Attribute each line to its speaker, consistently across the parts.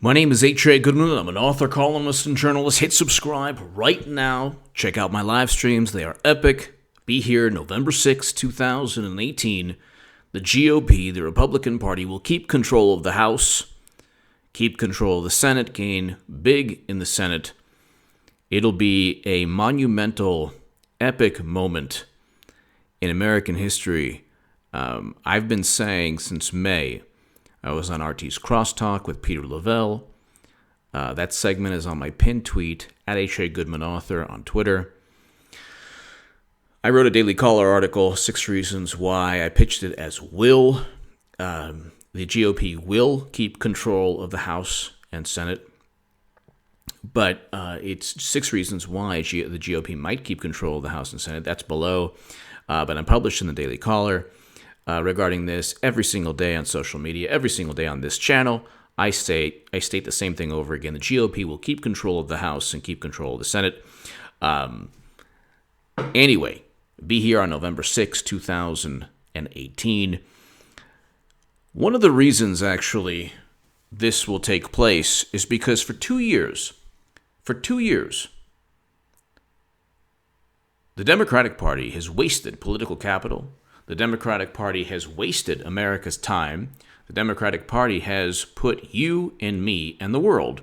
Speaker 1: My name is H.A. Goodman. I'm an author, columnist, and journalist. Hit subscribe right now. Check out my live streams. They are epic. Be here November 6, 2018. The GOP, the Republican Party, will keep control of the House, keep control of the Senate, gain big in the Senate. It'll be a monumental, epic moment in American history. I've been saying since May. I was on RT's Crosstalk with Peter Lavelle. That segment is on my pinned tweet, at H.A. Goodman Author on Twitter. I wrote a Daily Caller article, 6 Reasons Why. I pitched it as will. The GOP will keep control of the House and Senate. But it's 6 reasons why the GOP might keep control of the House and Senate. That's below. But I'm published in the Daily Caller. Regarding this every single day on social media, every single day on this channel. I state the same thing over again. The GOP will keep control of the House and keep control of the Senate. Anyway, be here on November 6, 2018. One of the reasons, actually, this will take place is because for 2 years, the Democratic Party has wasted political capital. The Democratic Party has wasted America's time. The Democratic Party has put you and me and the world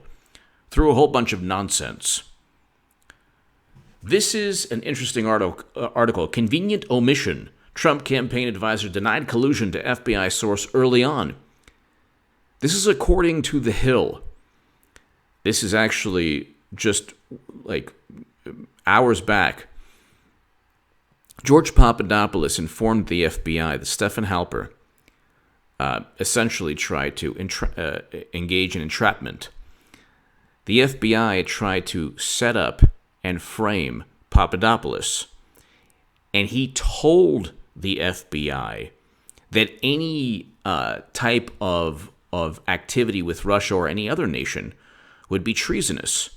Speaker 1: through a whole bunch of nonsense. This is an interesting article. Convenient omission. Trump campaign advisor denied collusion to FBI source early on. This is according to The Hill. This is actually just like hours back. George Papadopoulos informed the FBI that Stephen Halper essentially tried to engage in entrapment. The FBI tried to set up and frame Papadopoulos, and he told the FBI that any type of activity with Russia or any other nation would be treasonous,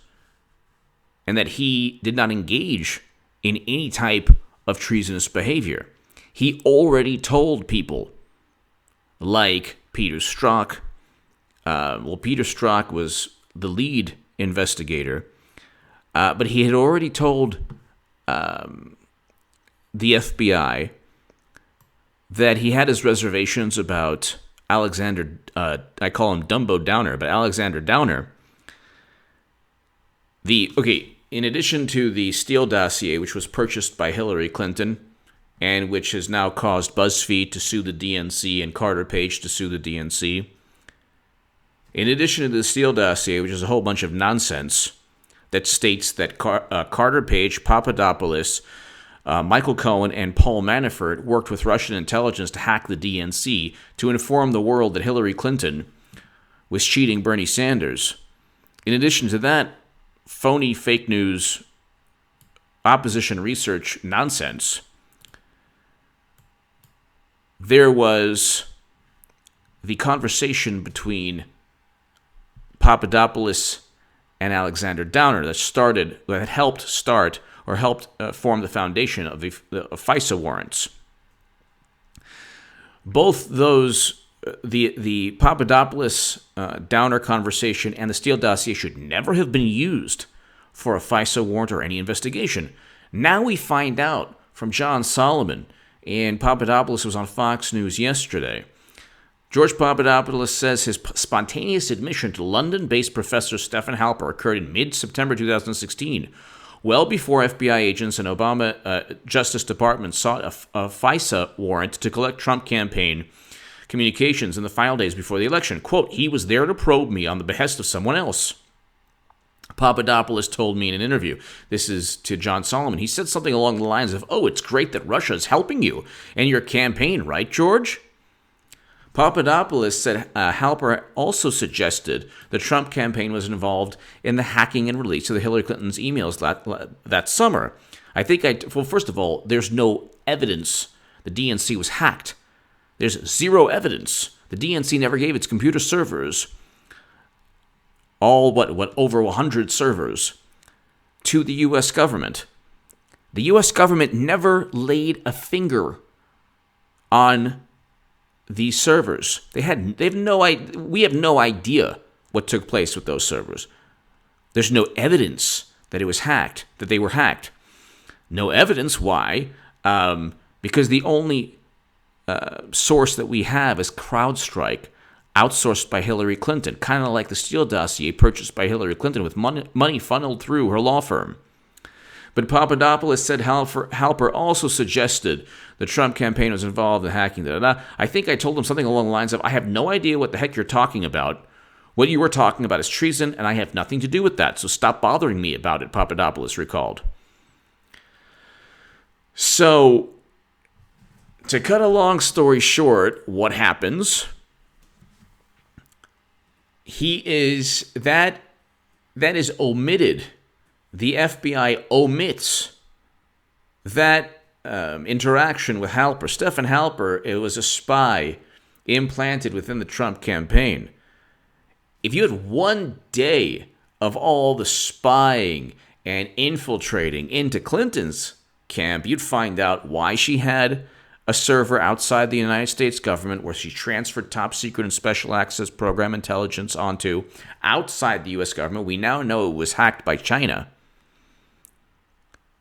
Speaker 1: and that he did not engage in any type of treasonous behavior. He already told people like Peter Strzok. Peter Strzok was the lead investigator, but he had already told the FBI that he had his reservations about Alexander, I call him Dumbo Downer, but Alexander Downer. In addition to the Steele dossier, which was purchased by Hillary Clinton, and which has now caused BuzzFeed to sue the DNC and Carter Page to sue the DNC, in addition to the Steele dossier, which is a whole bunch of nonsense that states that Carter Page, Papadopoulos, Michael Cohen, and Paul Manafort worked with Russian intelligence to hack the DNC to inform the world that Hillary Clinton was cheating Bernie Sanders. In addition to that, phony fake news, opposition research nonsense, there was the conversation between Papadopoulos and Alexander Downer that helped form the foundation of the Fisa warrants. Both those, the Papadopoulos Downer conversation and the Steele dossier, should never have been used for a Fisa warrant or any investigation. Now we find out from John Solomon, and Papadopoulos was on Fox News yesterday. George Papadopoulos says his spontaneous admission to London-based professor Stephen Halper occurred in mid-September 2016, well before FBI agents and Obama Justice Department sought a FISA warrant to collect Trump campaign communications in the final days before the election. Quote, he was there to probe me on the behest of someone else. Papadopoulos told me in an interview, this is to John Solomon, he said something along the lines of, it's great that Russia is helping you and your campaign, right, George? Papadopoulos said Halper also suggested the Trump campaign was involved in the hacking and release of the Hillary Clinton's emails that summer. First of all, there's no evidence the DNC was hacked. There's zero evidence. The DNC never gave its computer servers, over 100 servers, to the U.S. government. The U.S. government never laid a finger on these servers. We have no idea what took place with those servers. There's no evidence that it was hacked, that they were hacked. No evidence. Why? Because the only source that we have is CrowdStrike, outsourced by Hillary Clinton, kind of like the Steele dossier purchased by Hillary Clinton with money funneled through her law firm. But Papadopoulos said Halper also suggested the Trump campaign was involved in hacking. I think I told him something along the lines of, I have no idea what the heck you're talking about. What you were talking about is treason, and I have nothing to do with that, so stop bothering me about it, Papadopoulos recalled. So, to cut a long story short, what happens? That is omitted. The FBI omits that interaction with Halper. Stephen Halper, it was a spy implanted within the Trump campaign. If you had one day of all the spying and infiltrating into Clinton's camp, you'd find out why she had a server outside the United States government where she transferred top secret and special access program intelligence onto outside the U.S. government. We now know it was hacked by China.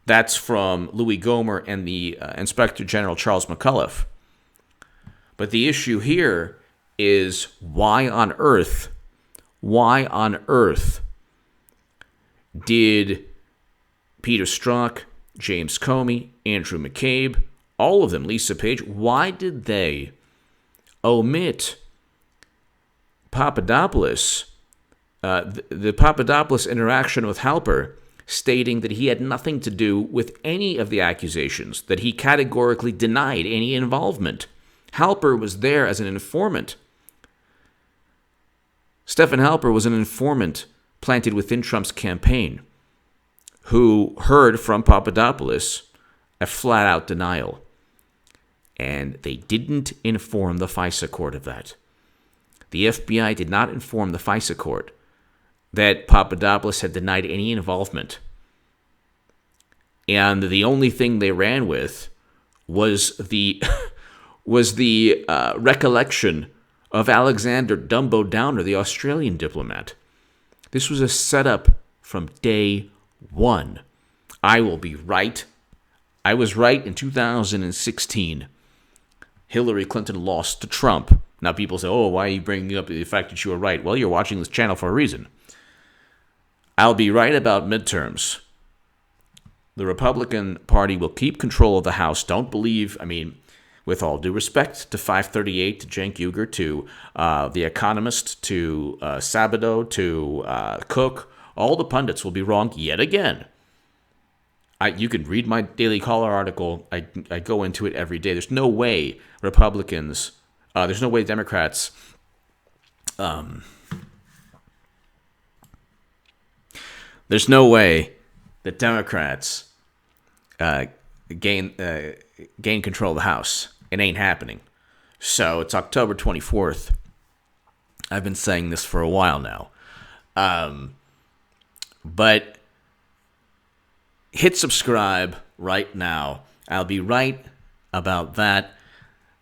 Speaker 1: That's from Louis Gohmert and the Inspector General Charles McAuliffe. But the issue here is why on earth did Peter Strzok, James Comey, Andrew McCabe, all of them, Lisa Page, why did they omit Papadopoulos, the Papadopoulos interaction with Halper, stating that he had nothing to do with any of the accusations, that he categorically denied any involvement? Halper was there as an informant. Stephen Halper was an informant planted within Trump's campaign who heard from Papadopoulos a flat-out denial. And they didn't inform the FISA court of that. The FBI did not inform the FISA court that Papadopoulos had denied any involvement. And the only thing they ran with was the recollection of Alexander Dumbo Downer, the Australian diplomat. This was a setup from day one. I will be right. I was right in 2016. Hillary Clinton lost to Trump. Now people say, oh, why are you bringing up the fact that you were right? Well, you're watching this channel for a reason. I'll be right about midterms. The Republican Party will keep control of the House. Don't believe, with all due respect to 538, to Cenk Uygur, to The Economist, to Sabato, to Cook, all the pundits will be wrong yet again. You can read my Daily Caller article. I go into it every day. There's no way Republicans, there's no way Democrats, there's no way that Democrats gain control of the House. It ain't happening. So it's October 24th. I've been saying this for a while now. But hit subscribe right now. I'll be right about that.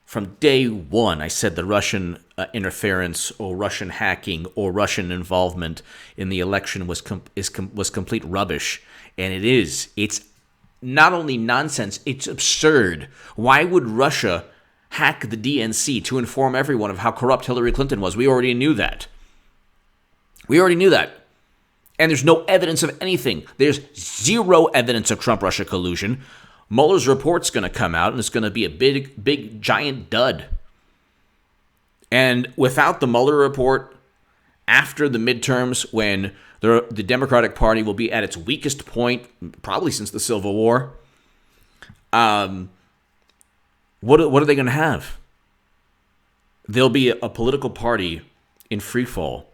Speaker 1: From day one, I said the Russian interference or Russian hacking or Russian involvement in the election was complete rubbish. And it is. It's not only nonsense, it's absurd. Why would Russia hack the DNC to inform everyone of how corrupt Hillary Clinton was? We already knew that. And there's no evidence of anything. There's zero evidence of Trump-Russia collusion. Mueller's report's going to come out, and it's going to be a big, giant dud. And without the Mueller report, after the midterms, when the Democratic Party will be at its weakest point, probably since the Civil War, what are they going to have? They'll be a political party in freefall.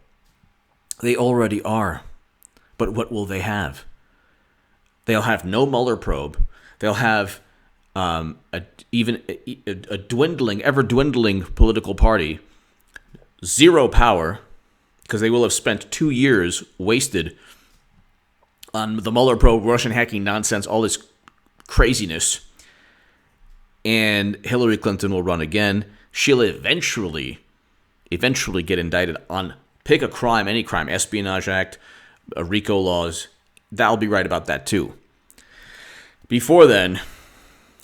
Speaker 1: They already are. But what will they have? They'll have no Mueller probe. They'll have a dwindling, ever-dwindling political party. Zero power, because they will have spent 2 years wasted on the Mueller probe, Russian hacking nonsense, all this craziness. And Hillary Clinton will run again. She'll eventually get indicted on Pick a crime, any crime, Espionage Act, RICO laws. That'll be right about that too. Before then,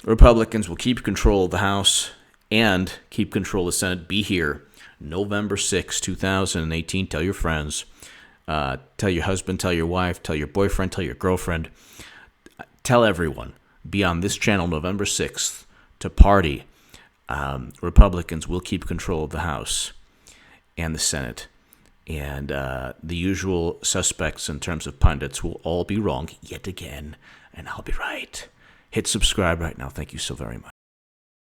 Speaker 1: Republicans will keep control of the House and keep control of the Senate. Be here November 6, 2018. Tell your friends. Tell your husband, tell your wife, tell your boyfriend, tell your girlfriend. Tell everyone. Be on this channel November 6th to party. Republicans will keep control of the House and the Senate. And the usual suspects in terms of pundits will all be wrong yet again. And I'll be right. Hit subscribe right now. Thank you so very much.